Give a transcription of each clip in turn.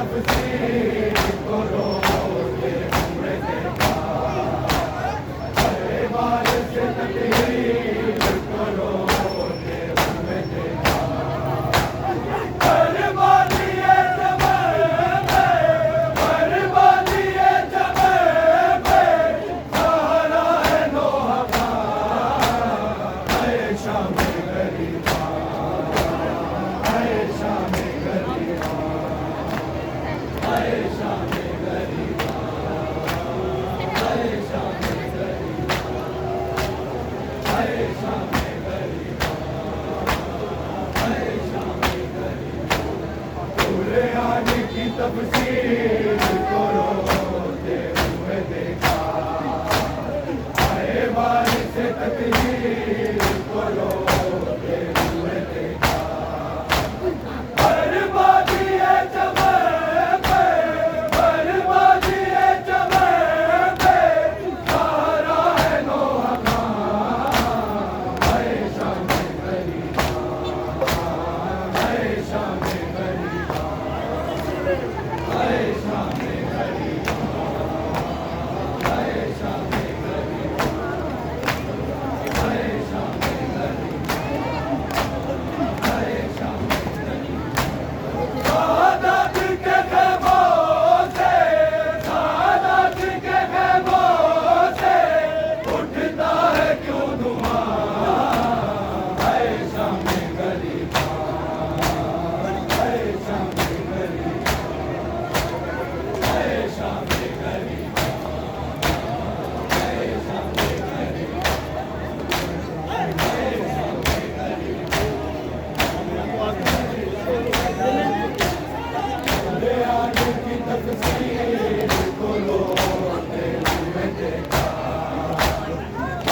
تفسیر کو روتے ہوئے دیکھا، ہر بار سے تقریر کو روتے ہوئے دیکھا، ہر بادی چمن میں، ہر بادی چمن میں سہارا ہے نوح کا، اے شام غریباں، اے شام غریباں، اے شام غریباں، اے شام غریباں، اے شام غریباں، اے شام غریباں، قرآن کی تفسیر کو روتے ہوئے دیکھا، اے وارث تقریر کو روتے ہوئے دیکھا، ہر بادی چمن میں، ہر بادی چمن میں سہارا ہے نوح کا، اے شام غریباں، اے شام غریباں، اے شام غریباں، اے شام غریباں، اے شام غریباں، اے شام سعادت کے خیموں سے، سعادت کے خیموں سے اٹھتا ہے کیوں دھواں، اے شام غریباں، اے شام غریباں، اے شام غریباں، اے شام غریباں، اے شام قرآن کی تفسیر کو روتے ہوئے دیکھا،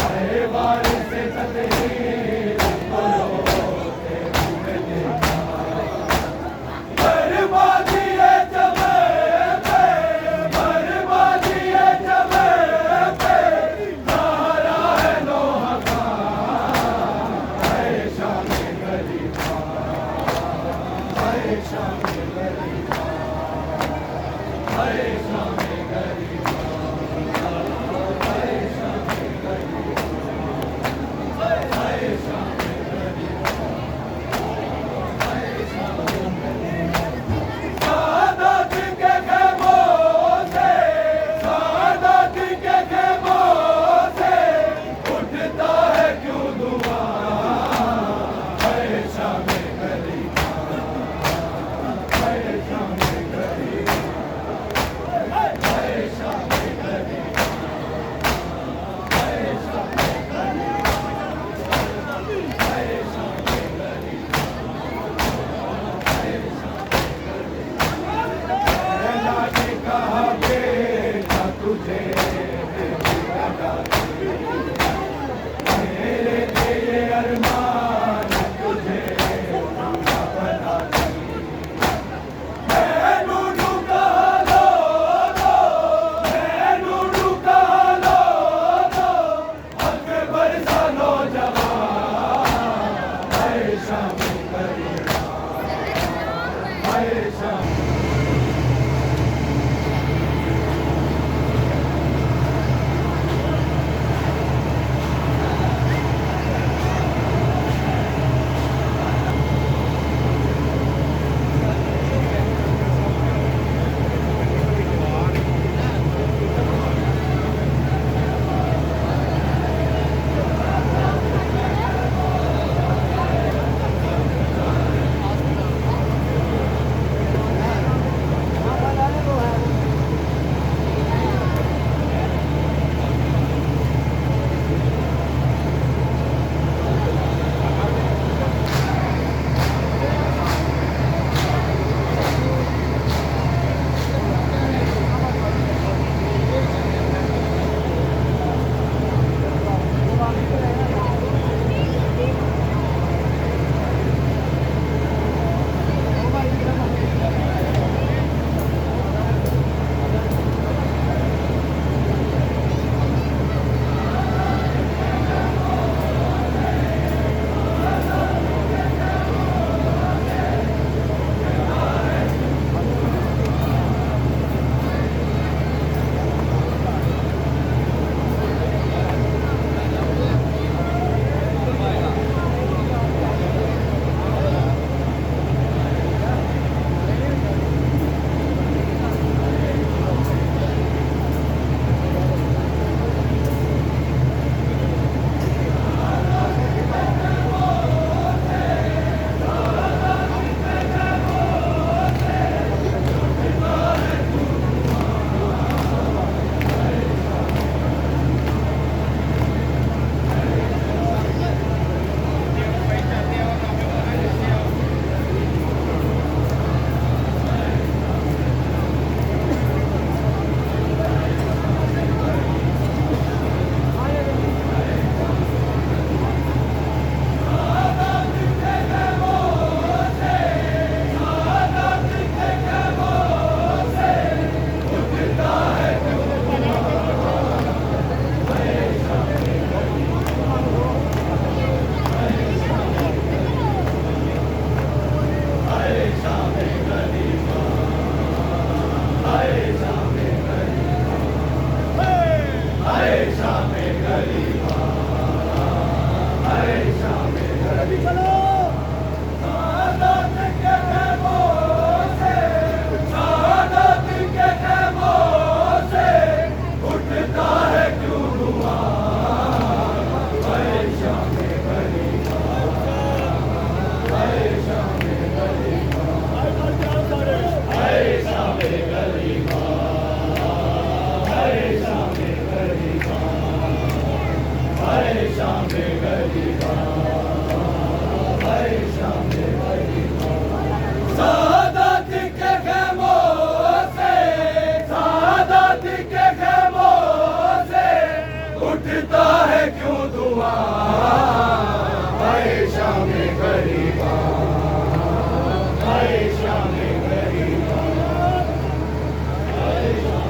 اے وارث تقریر کو روتے ہوئے دیکھا، ہر بادی چمن میں، ہر بادی چمن میں سہارا ہے نوح کا، اے شام غریباں، اے شام غریباں، اے شام غریباں، اے شام غریباں، اے شام غریباں، اے شام غریباں، سعادت کے خیموں سے، سعادت کے خیموں سے اٹھتا ہے کیوں دھواں، اے شام غریباں، اے شام غریباں، اے شام غریباں، اے شام غریباں، اے شام غریباں، اے شام اللہ نے کہا بیٹا تجھے میری لگا دی، میرے لیے ارمان تجھے پورا بنا دی، میں ڈوڈو کا لو دو، میں ڈوڈو کا لو دو، اکبر سا نوجوان، اے شام غریباں، اے شام سعادت کے خیموں سے، سعادت کے خیموں سے اٹھتا ہے کیوں دعا؟ اے شام غریباں، اے شام غریباں، اے شام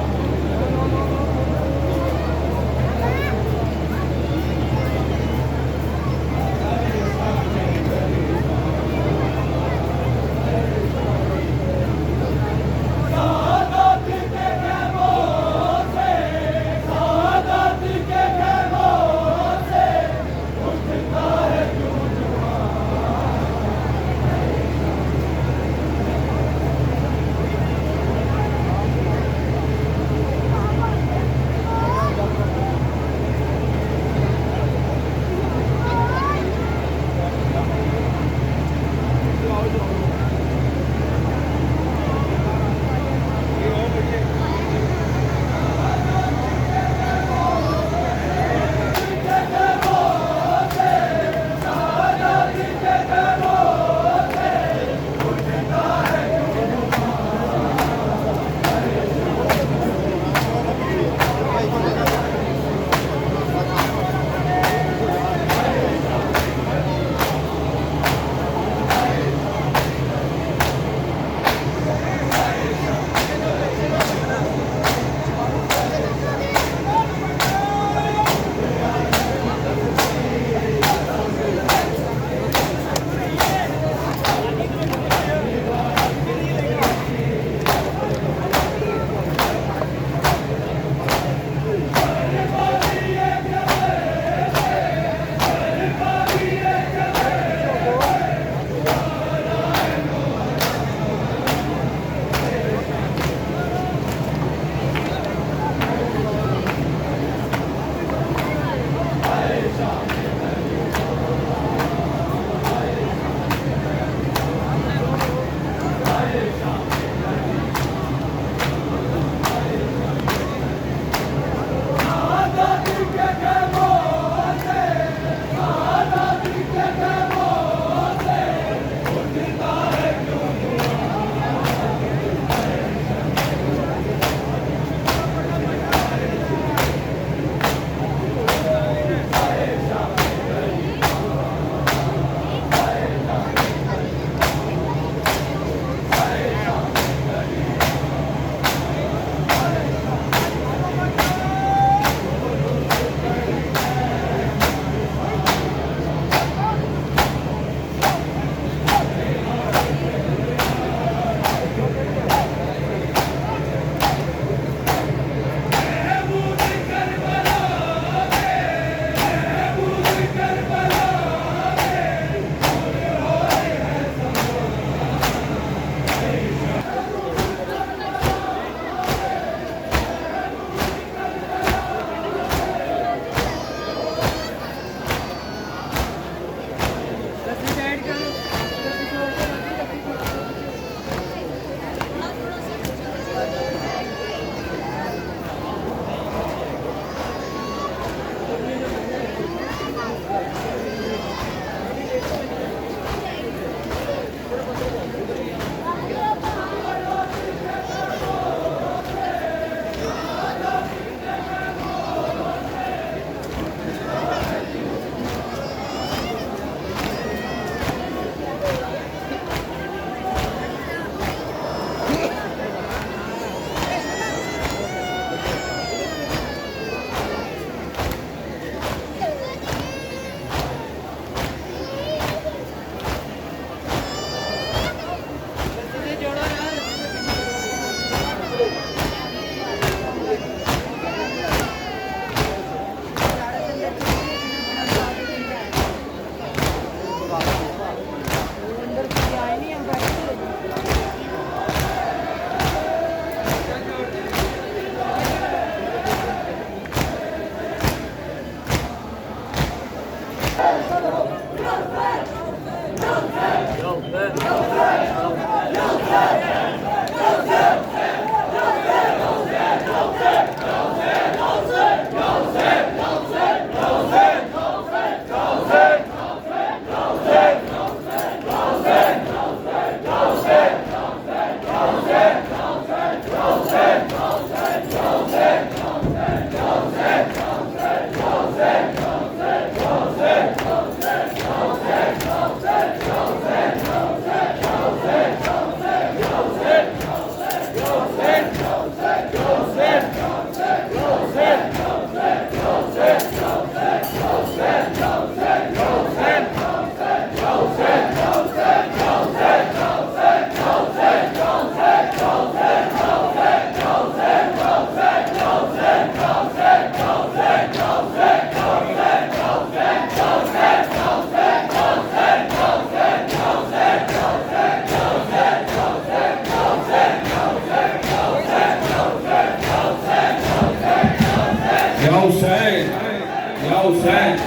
حسین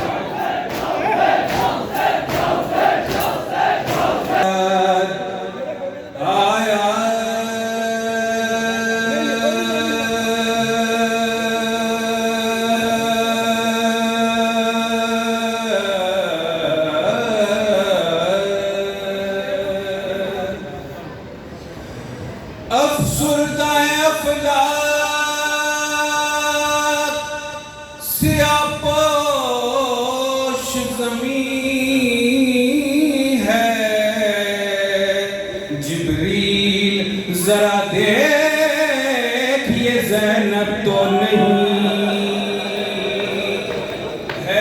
افسردہ افلاک سیاہ پوش زمین ہے جبریل ذرا دیکھ یہ زینب تو نہیں ہے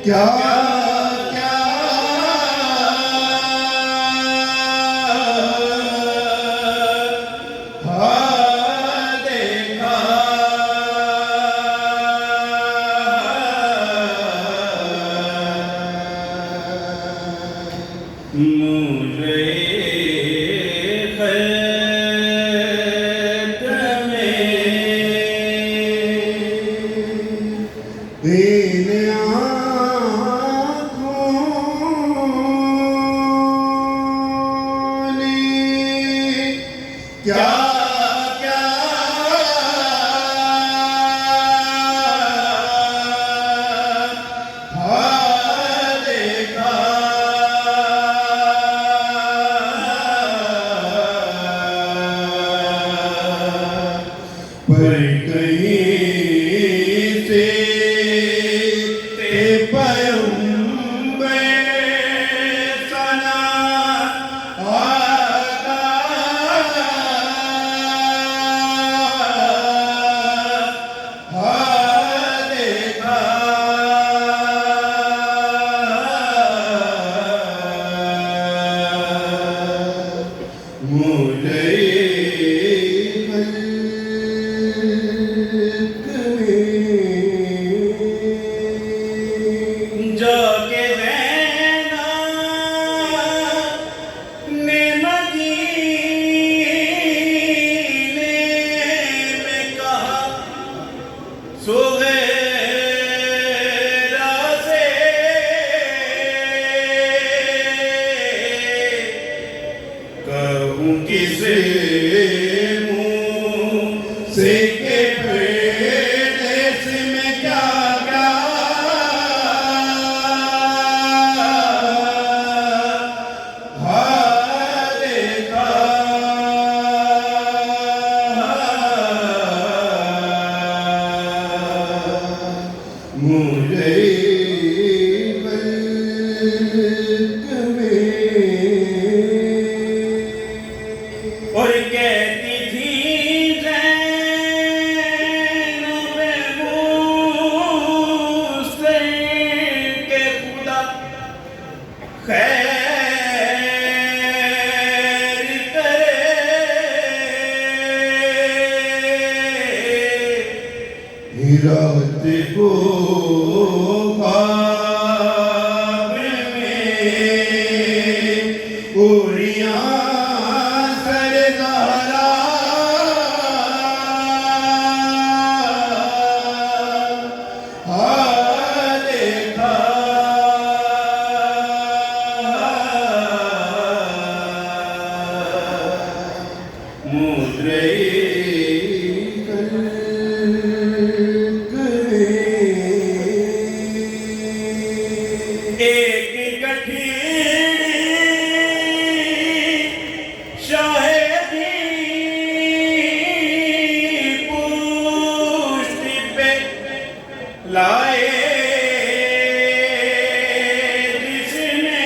کیا دیکھا مجھے خیت میں کیا دیکھا پر کہیں سے پیغمبر سنا جو کہ زینب نے مدینے میں کہا سغیرہ سے کہوں کسے منہ سے کہ پیٹس میں کیا اور کہتی تھی زینب موسیٰ کہ خدا خیر کرے رات کو خواب میں اوریاں ایک گٹھیڑی شاہدی پشت پہ لائے جس نے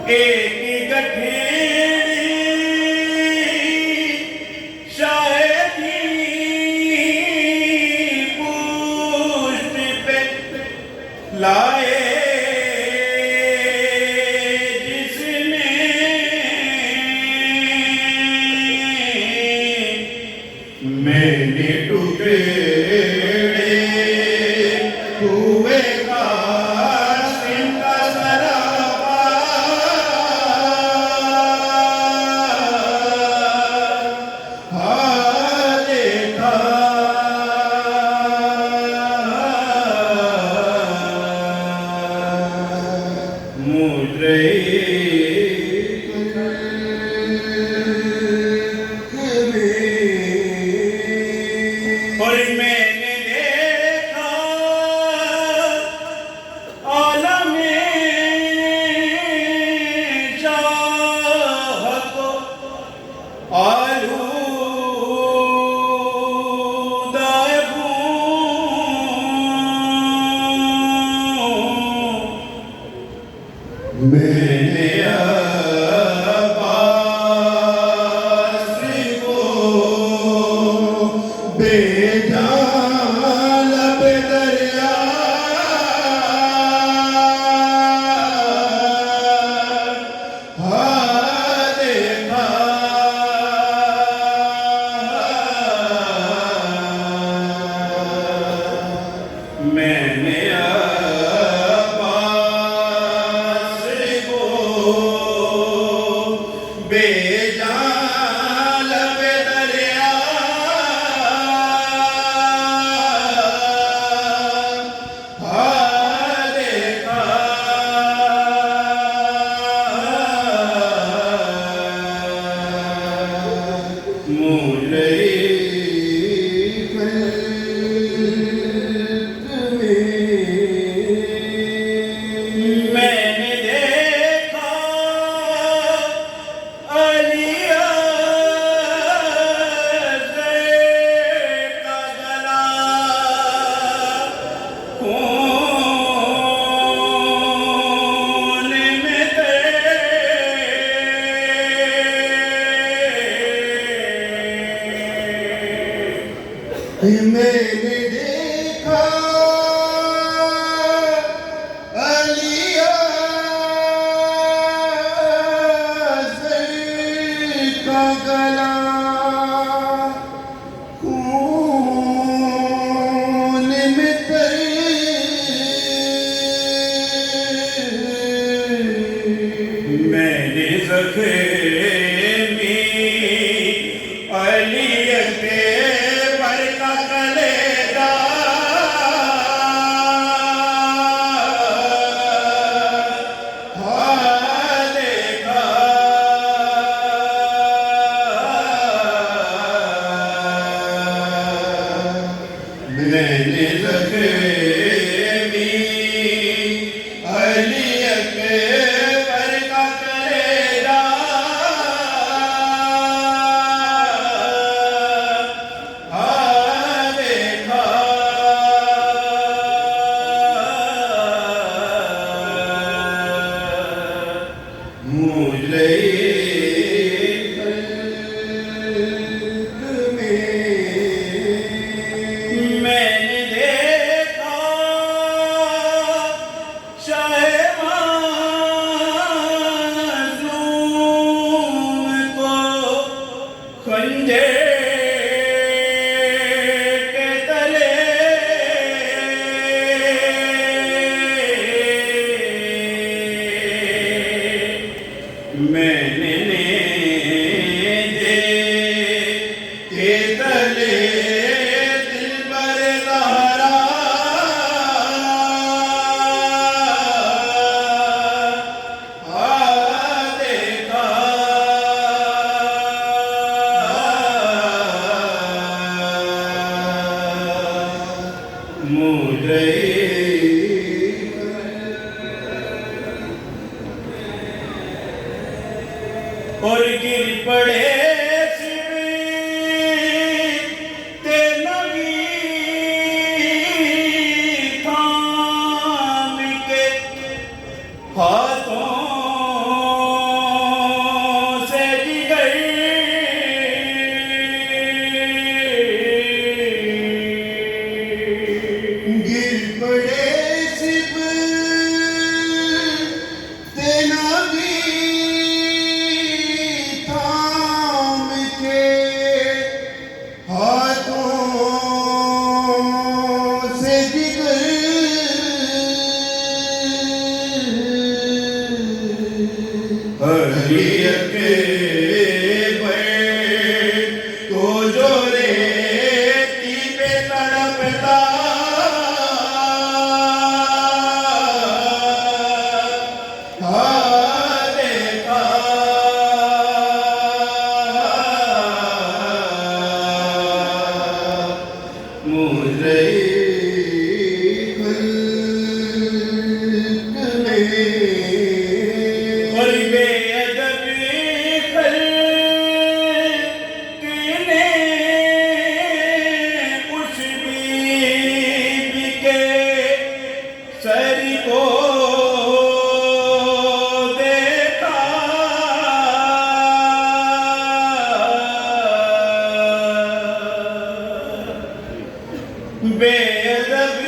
ایک گٹھیڑی شاہدی لائے جس نے میں نے ٹکڑے ہوئے قاسم کا سراپا دیکھا اور میں نے دیکھا عالم چاہت آلودہ میں نے عباس کو بے جان لب دریا دیکھا میں نے بے جان لب دریا دیکھا مولئی میں نے دیکھا میں نے دیکھا علی اصغر کا گلا خون میں تر میں نے زخمی علی اکبر کا کلیجہ دیکھا میں نے زخمی علی اکبر کا کلیجہ میں نے دیکھا شاہ معصوم کو خنجر کے تلے میں نے اور گر پڑے گر پڑے ہری اکبر کو جو ریتی پہ تڑپتا دیکھا مجھے اور بے ادب خلق نے اس بی کے سر کو دیکھا بے ادب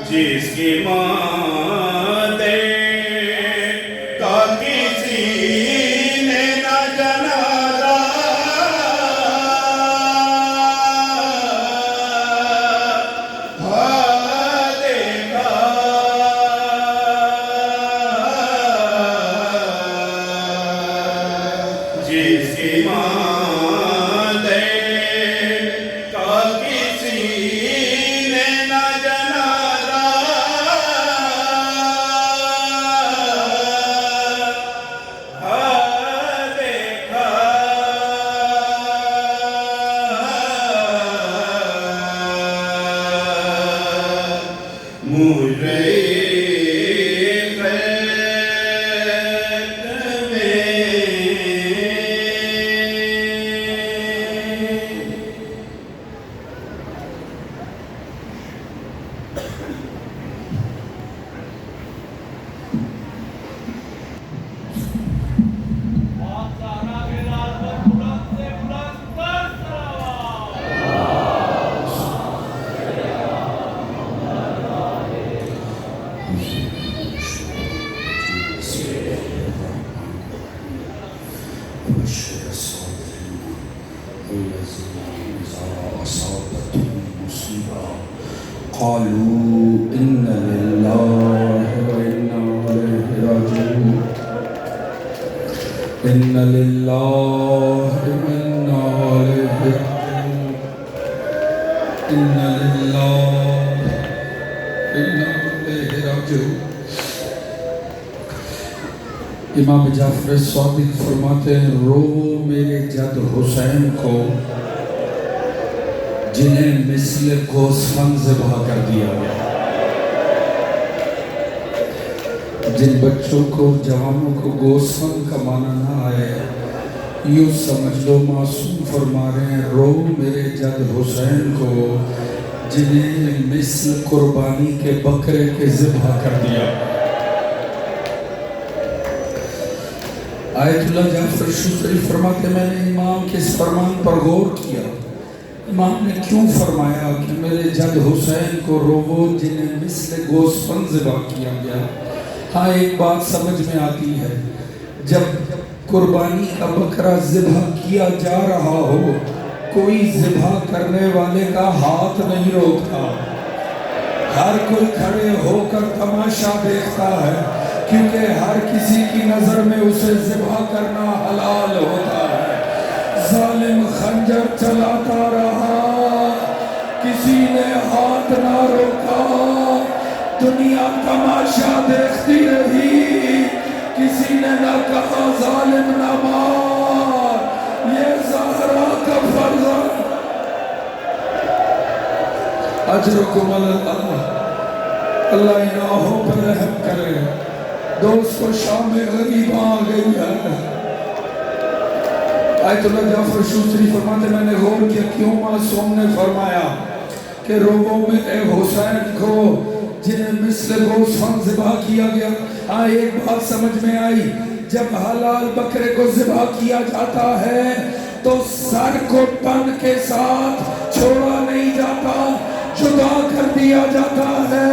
جس کی مادر کا کسی نے نہ جنازہ دیکھا جس کی مادر کا کسی نے نہ قالوا إن لله وإنا إليه راجعون إن لله وإنا إليه راجعون إن لله وإنا إليه راجعون امام جعفر صادق فرماتے ہیں رو میرے جد حسین کو جنہیں مثل گوسفند ذبح کر دیا گیا جن بچوں کو جوانوں کو گوسفند کا معنی نہ آئے یوں سمجھ لو معصوم فرما رہے ہیں رو میرے جد حسین کو جنہیں مثل قربانی کے بکرے کے ذبح کر دیا آیت اللہ جعفر شوستری فرماتے میں نے امام کے اس فرمان پر غور کیا امام نے کیوں فرمایا کہ میرے جد حسین کو روو جنہیں مثل گوسفند ذبح کیا گیا ہاں ایک بات سمجھ میں آتی ہے جب قربانی کا بکرا ذبح کیا جا رہا ہو کوئی ذبح کرنے والے کا ہاتھ نہیں روکتا ہر کوئی کھڑے ہو کر تماشا دیکھتا ہے کیونکہ ہر کسی کی نظر میں اسے ذبح کرنا حلال ہوتا ہے ظالم خنجر چلاتا رہا کسی نے ہاتھ نہ روکا دنیا تماشا دیکھتی رہی کسی نے نہ کہا ظالم نہ مار یہ زہرا کا فرض اجرکم اللہ اللہ انہوں پر رحم کرے دوستو شام غریب آ گئی ہے آیت اللہ جعفر شوستری فرماتے میں نے غور کیا کیوں معصوم نے فرمایا کہ روگوں میں اے حسین کو جنہیں مثل گوسفند ذبح کیا گیا ایک بات سمجھ میں آئی جب حلال بکرے کو ذبح کیا جاتا ہے تو سر کو تن کے ساتھ چھوڑا نہیں جاتا جدا کر دیا جاتا ہے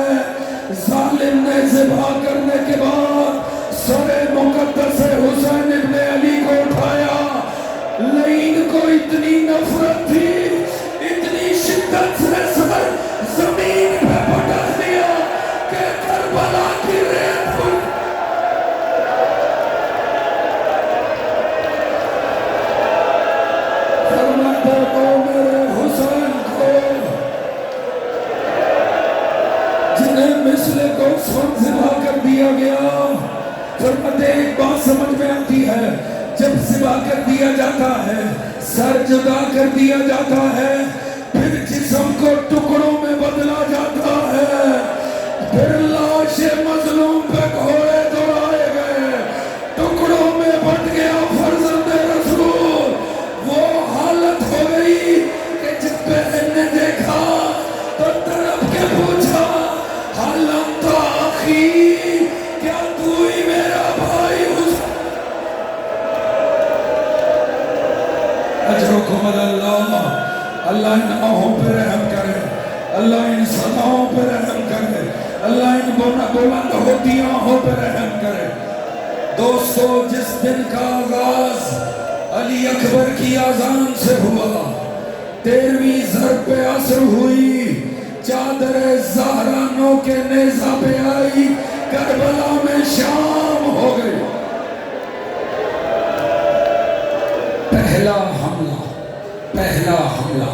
ظالم نے ذبح کرنے کے بعد سر مقدس حسین ابن علی کو اٹھایا. لعین کو اتنی نفرت تھی، اتنی شدت سے سر زمین پہ پٹک دیا کہ کربلا کی ریت پر فرماتا کو میرے حسین کو جنہیں مثل کو ذبح کر دیا گیا. فرماتے ایک بات سمجھ میں آتی ہے، جب ذبح کر دیا جاتا ہے، سر جدا کر دیا جاتا ہے، پھر جسم کو ٹکڑوں میں بدلا جاتا ہے، پھر لاش مظلوم پہ گھوڑے دوڑائے گئے، ٹکڑوں میں بٹ گیا فرزند رسول. وہ حالت ہو گئی کہ جب بہن نے دیکھا تو تڑپ کے پوچھا حال انت اخی، کیا تو ہی میرا بھائی حسین؟ اجرکم اللہ. اللہ ان آہوں پہ رحم کرے، اللہ ان صداؤں پہ رحم کرے، اللہ ان بلند ہوتی آہوں پہ رحم کرے. دوستو، جس دن کا آغاز علی اکبر کی اذان سے ہوا، 13ویں ضرب پہ عصر ہوئی، چادر زہرا نو کے نیزہ پہ آئی، کربلا میں شام ہو گئی. پہلا حملہ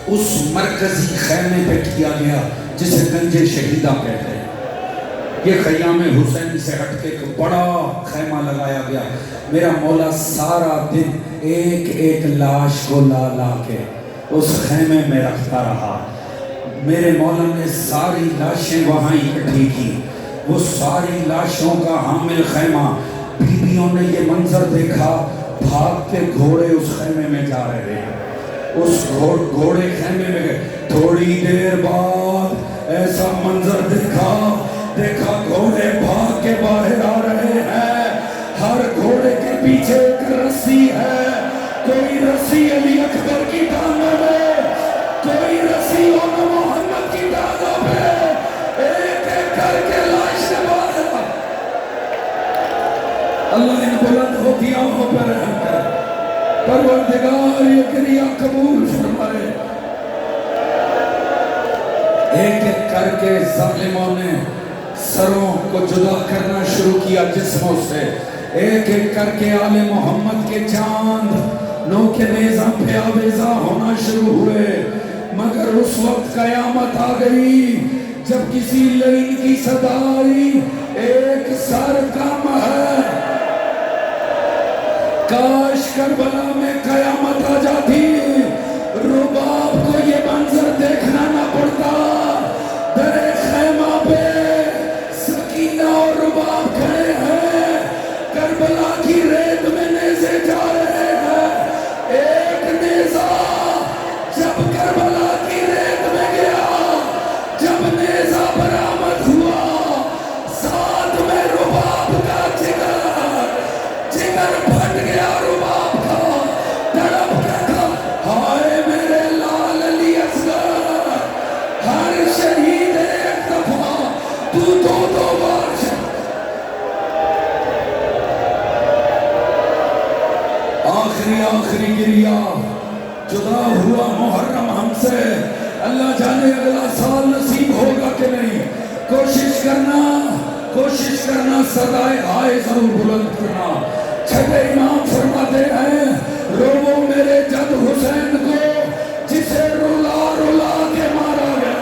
اس مرکزی خیمے پہ کیا گیا جسے گنج شہیدہ کہتے ہیں. یہ خیام حسین سے ہٹ کے ایک بڑا خیمہ لگایا گیا. میرا مولا سارا دن ایک ایک لاش کو لا کے اس خیمے میں رکھتا رہا. میرے مولا نے ساری لاشیں وہاں اکٹھی کی. وہ ساری لاشوں کا حامل خیمہ، بیویوں نے یہ منظر دیکھا، بھاگ کے گھوڑے اس خیمے میں جا رہے ہیں. اس گھوڑے خیمے میں گئے. تھوڑی دیر بعد ایسا منظر دیکھا گھوڑے بھاگ کے باہر آ رہے ہیں. ہر گھوڑے کے پیچھے ایک رسی ہے. کوئی رسی علی اکبر کی ٹانگوں میں، کوئی رسی مولا محمد کی ٹانگوں پہ. ایک ایک کر کے لاش باہر. اللہ ان بلند ہوتی آنکھوں پر رحم کرے. پروردگار یہ کریا قبول فرمائے. ایک ایک کر کے ظالموں نے سروں کو جدا کرنا شروع کیا جسموں سے. ایک ایک کر کے آل محمد کے چاند نو کے نیزہ پہ آویزہ ہونا شروع ہوئے. مگر اس وقت قیامت آ گئی جب کسی لعین کی صدا آئی، ایک سر کم ہے. کاش کربلا میں قیامت آ جاتی، رباب کو یہ منظر دیکھنا نہ پڑتا. در خیمہ پہ سکینہ اور رباب کھڑے ہیں، کربلا کی ریت میں نیزے جا رہے ہیں. ایک نیزہ جب کربلا کی ریت میں گیا، جب نیزہ برآمد ہوا، ساتھ میں رباب کا جگر پھٹ گیا. رباب کا تڑپ کے تھا، ہائے میرے لال علی اصغر، ہر شہید ایک دفعہ، تو دو بار آخری گریا. جدا ہوا محرم ہم سے. اللہ جانے اگلا سال نصیب ہوگا کہ نہیں. کوشش کرنا صدائے آئے ضرور بلند کرنا. چھٹے امام فرماتے ہیں، روو میرے جد حسین کو جسے رلا کے مارا گیا.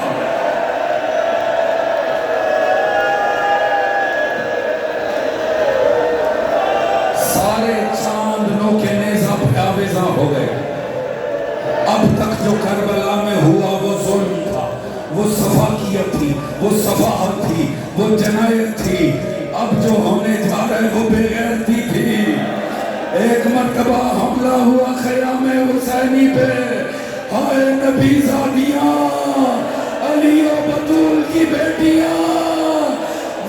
سارے چاند نو کے نیزہ پہ آویزہ ہو گئے. اب تک جو کربلا میں ہوا وہ ظلم تھا، وہ صفاقیت تھی، وہ صفاحت تھی، وہ جنایت تھی. اب جو ہونے جا رہے وہ بے غیرتی تھی. ایک مرتبہ حملہ ہوا خیام حسینی پہ. ہائے نبی زادیاں، علی و بطول کی بیٹیاں،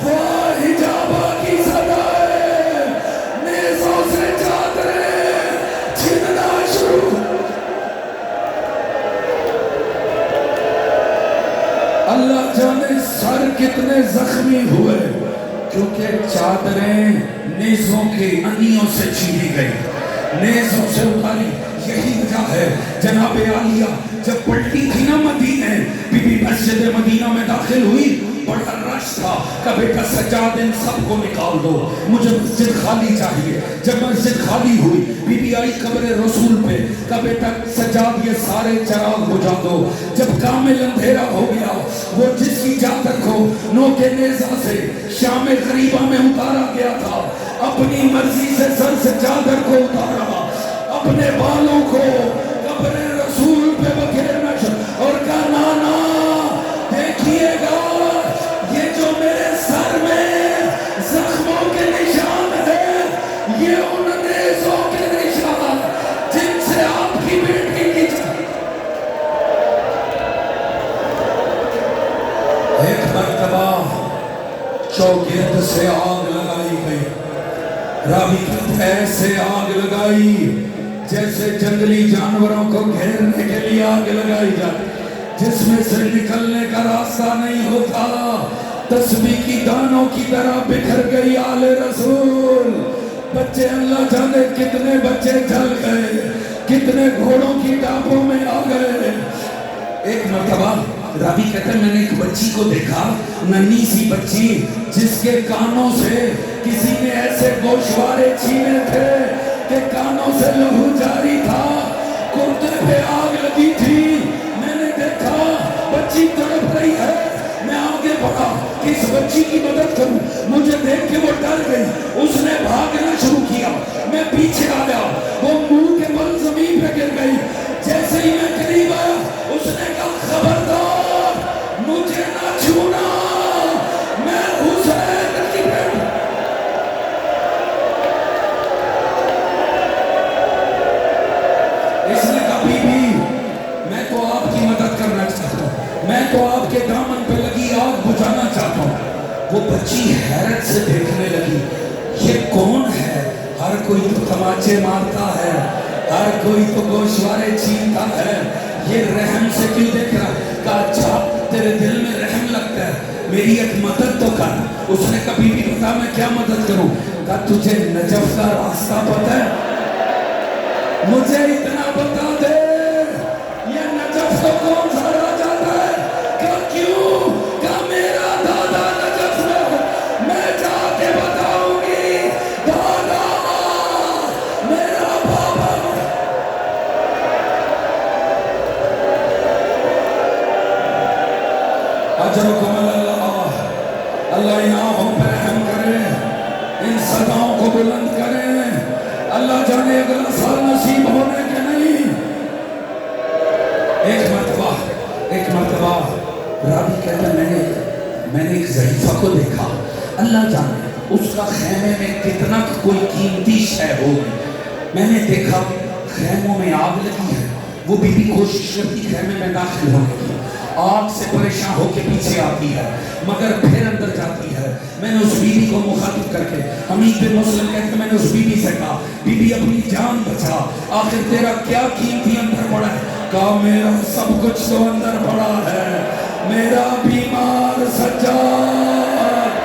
واہ حجابہ کی صدائے، نیزوں سے چادریں چھننا شروع. اللہ جانے سر کتنے زخمی ہوئے، کیونکہ چادریں نیزوں کے انیوں سے چھینی گئی، نیزوں سے اتاری۔ یہی وجہ ہے جناب عالیہ جب پلٹی تھی نا مدینہ، بی بی مسجد مدینہ میں داخل ہوئی، بڑا رش تھا کہ بیٹا سجاد ان سب کو نکال دو، مجھے مسجد خالی چاہیے۔ جب مسجد خالی ہوئی، بی بی آئی قبر رسول پہ کہ بیٹا سجاد یہ سارے چراغ بجھا دو۔ جب کامل اندھیرا ہو گیا، وہ جس کی چادر کو نوکے نیزہ سے شام غریبہ میں اتارا گیا تھا، اپنی مرضی سے سر سے چادر کو اتارا، اپنے بالوں کو قبر رسول پہ بکھیرنا اور کہا نانا دیکھیے گا یہ جو میرے سر میں زخموں کے نشان ہے، یہ ان نیزوں کے نشان جن سے آپ کی بیٹی کی ایک مرتبہ چوگرد سے آگ لگائی گئی، راوی کی ایسے آگ لگائی جیسے جنگلی جانوروں کو گھیرنے کے لیے آگ لگائی جاتی، جس میں سے نکلنے کا راستہ نہیں ہوتا، تسبیح کی دانوں کی طرح بکھر گئی آل رسول۔ بچے اللہ جانے کتنے بچے جل گئے، کتنے گھوڑوں کی ٹاپوں میں آ گئے۔ ایک مرتبہ راوی کہتے ہیں میں نے ایک بچی کو دیکھا، ننھی سی بچی جس کے کانوں سے کسی نے ایسے گوشوارے چھینے تھے کہ کانوں سے لہو جاری تھا، کرتے پہ آگ لگی تھی۔ میں نے دیکھا بچی تڑپ رہی ہے، میں آگے بڑھا کہ اس بچی کی مدد کروں، مجھے دیکھ کے وہ ڈر گئی، اس نے بھاگنا شروع کیا، میں پیچھے آیا، وہ منہ کے بل زمین پہ گر گئی۔ جیسے ہی میں قریب آیا اس نے کہا خبردار مجھے نہ چھونا، میں حسین کی بیٹی۔ اس نے کہا بی بی میں تو آپ کی مدد کرنا چاہتا ہوں، میں تو آپ کے دامن پہ لگی آگ بجھانا چاہتا ہوں۔ وہ بچی حیرت سے دیکھنے لگی، یہ کون ہے؟ ہر کوئی تو تماچے مارتا ہے، ہر کوئی تو گوشوارے چھینتا ہے، یہ رحم سے کیوں دیکھ رہا؟ کہا اچھا تیرے دل میں رحم لگتا ہے، میری ایک مدد تو کر۔ اس نے کبھی بھی بتا میں کیا مدد کروں؟ کہا تجھے نجف کا راستہ پتہ ہے؟ مجھے اتنا بتا دے یہ نجف تو کون سا راہ جاتا ہے؟ کہا کیوں؟ کہا میرا دادا نجف میں ہو، میں جا کے بتاؤں گی دادا میرا بابا۔ اجرکم اللہ، اللہ ان آنکھوں پہ رحم کرے، ان صداؤں کو بلند کرے، اللہ جانے اگلا سال نصیب ہونے کے نہیں۔ ایک مرتبہ راوی کہتا ہے میں نے ایک ضعیفہ کو دیکھا، اللہ جانے اس کا خیمے میں کتنا کوئی قیمتی شے ہوگی۔ میں نے دیکھا خیموں میں آگ لگی ہے، وہ بی بی کوشش کرتی خیمے میں داخل ہونے کی، آگ سے پریشان ہو کے پیچھے آتی ہے مگر پھر اندر جاتی ہے۔ میں نے اس بی بی کو مخاطب کر کے حمید بن مسلم کہتے ہیں میں نے اس بی بی سے کہا بی بی اپنی جان بچا، آخر تیرا کیا قیمتی اندر پڑا ہے؟ کہا میرا سب کچھ تو اندر پڑا ہے، میرا بیمار سجاد،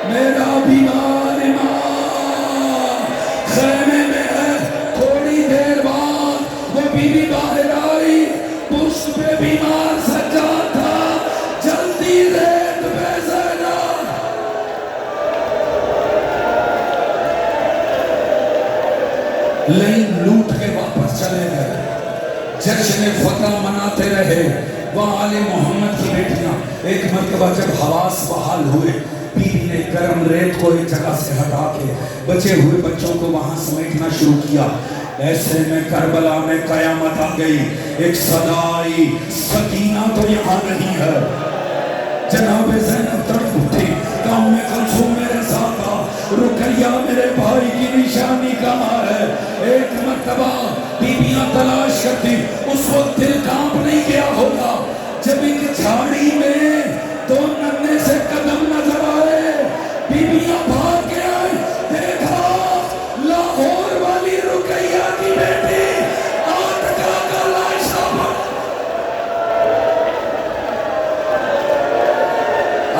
میرا بیمار امام خیمے میں ہے۔ تھوڑی دیر بعد وہ بی بی باہر آئی، پشت پہ بیمار سجاد تھا، جلدی ریت پہ زینب۔ لیکن لوٹ کے واپس چلے گئے، جشن فتح مناتے رہے۔ وہاں آل محمد کی بیٹیاں ایک مرتبہ جب حواس بحال ہوئے، بی بی نے گرم ریت کو ایک جگہ سے ہٹا کے بچے ہوئے بچوں کو وہاں سمیٹنا شروع کیا۔ ایسے میں کربلا میں قیامت آ گئی، ایک صدا آئی سکینہ تو یہاں نہیں ہے۔ جناب زینب تڑپ اٹھی، کام میں کلثوم میرے ساتھ آ، رقیہ میرے بھائی کی نشانی کہاں ہے؟ ایک مرتبہ بیویاں تلاش کرتی، اس وقت دل کانپ نہیں گیا ہوگا جب ایک جھاڑی میں دو ننے سے قدم نظر آئے، بیویاں بھاگ کے آئی، دیکھا لاہور والی رقیہ کی بیٹی آتکا کا لاشا پر۔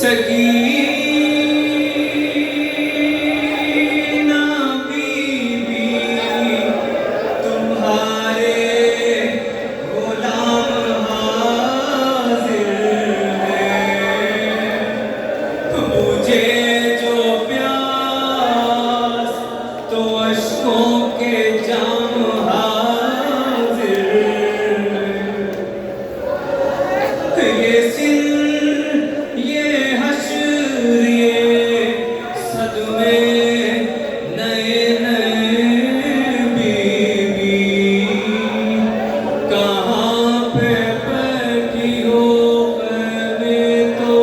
سکینہ بی بی تمہارے غلام حاضر ہیں، مجھے جو پیاس تو اشکوں کے جام حاضر ہیں، یہ سن یہ حشر یہ صدمے نئے نئے بی بی کہاں پہ بیٹھی ہو خیمے تو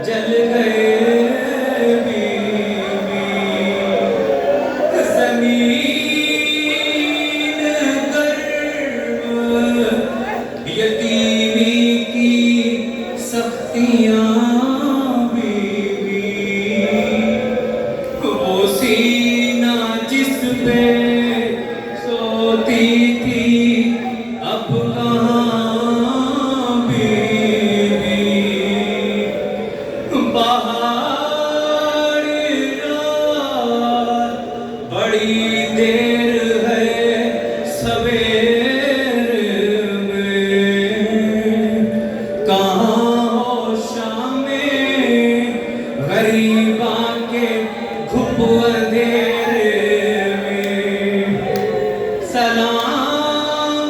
جل گئے بی بی زمین گرم یتیمی کی سختیاں بی بی وہ سینہ جس پہ سوتی تھی اب کہاں بی بی بہار رات بڑی دیر ہے سویر میں کہاں ہو شام غریباں کے گھپ اندھیرے میں سلام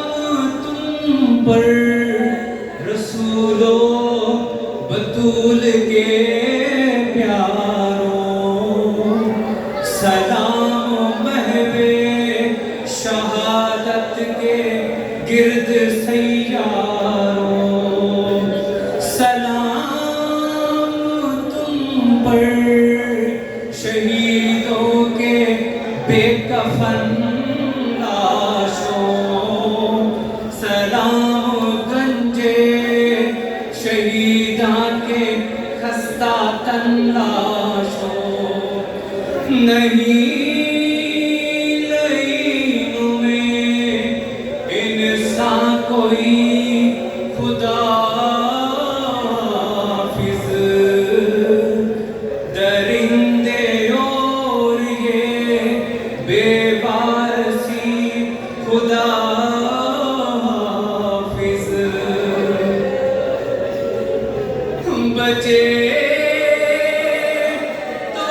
تم پر رسولو بطول کے پیاروں سلام مہوے شہادت کے گرد سیاروں سلام تم پر شہیدوں کے بے کفن لاشوں سلام گنجے شہیداں کے خستہ تن لاشوں نہیں لینوں میں انسان کوئی خدا حافظ درندے اور یہ بے وارسی خدا حافظ بچے تو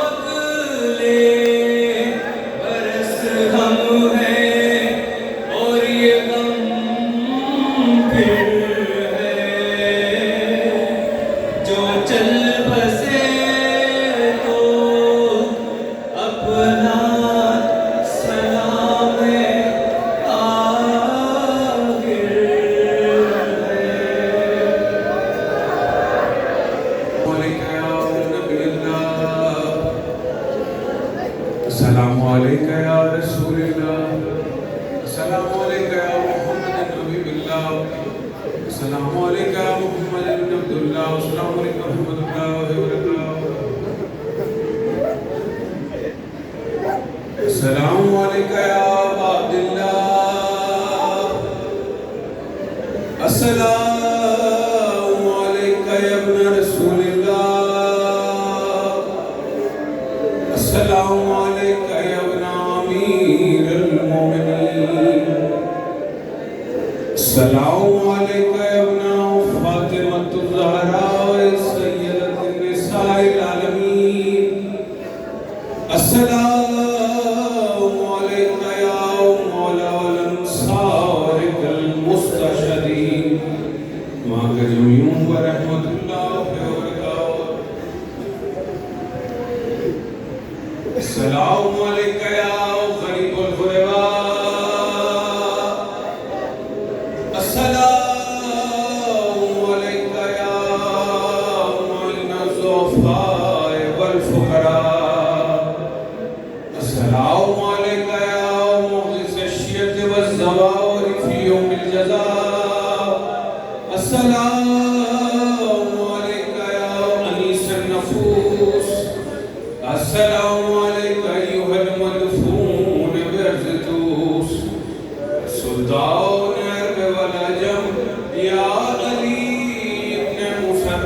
اگلے برس ہم ہیں اور یہ غم پھر ہے جو چل بسے تو اپنا سلام آخر ہے السلام علیکہ یا رسول اللہ، السلام علیکہ یا محمد حبیب اللہ، السلام علیکہ یا محمد بن عبداللہ، السلام علیکہ ورحمۃ اللہ وبرکاتہ، السلام علیکہ یا ابا عبداللہ، السلام علیکہ یا ابن رسول اللہ، السلام علیکہ یا ابن امیر المومنین، السلام علیکہ یا ابن فاطمۃ الزہراء سیدۃ النساء العالمین، السلام علیکہ یا مولا الانصار المستشہدین معاذ ورحمۃ اللہ وبرکاتہ، السلام علیکہ یا غریب الغرباء، السلام علیکہ یا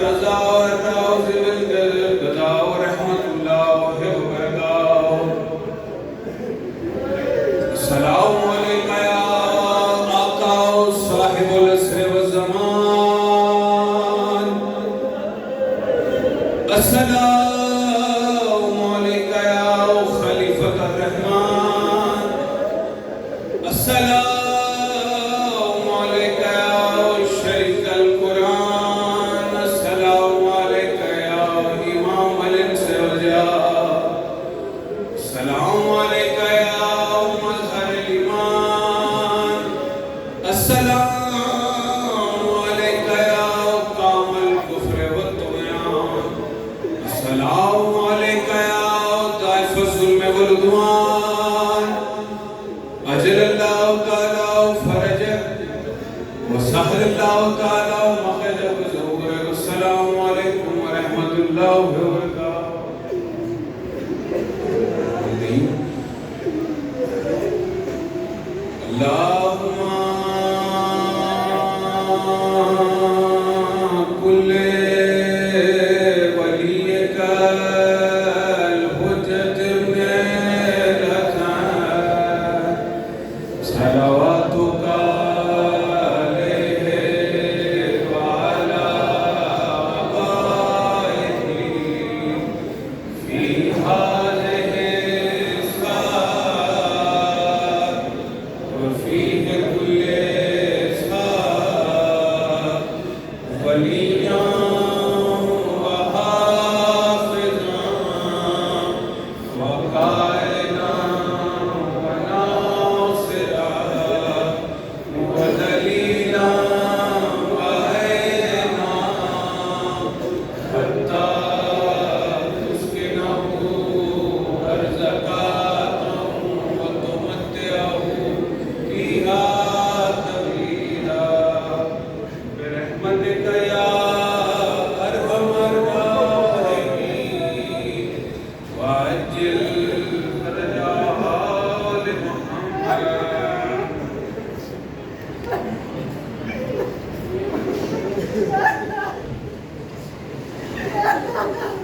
والرضا والروض والقضاء ورحمة الله وبركاته. السلام عليك يا آقا صاحب العصر والزمان. السلام عليك يا خليفة الرحمن. السلام عليك يا شريك القرآن. السلام عليك يا إمام الإنس والجان. السلام عليك يا مظهر الإيمان. السلام عليك يا قام الكفر والطغيان. السلام عليك يا ضعف الظلم والعدوان. أجل الله تعالى فرجك وسهل الله تعالى مخرجك وظهورك. السلام عليكم ورحمة الله وبركاته. اللهم كل وليك الحجة ابن الحسن صلواتك عليه وعلى آبائه في هذه الساعة وفيه كل ساعة وليا وحافظا وقائدا وناصرا ودليلا وعينا حتى تسكنه أرزقا وتمتعه فيها طويلا برحمتك يا أرحم الراحمين. وعجل فرجها لمحمد. Ha ha ha!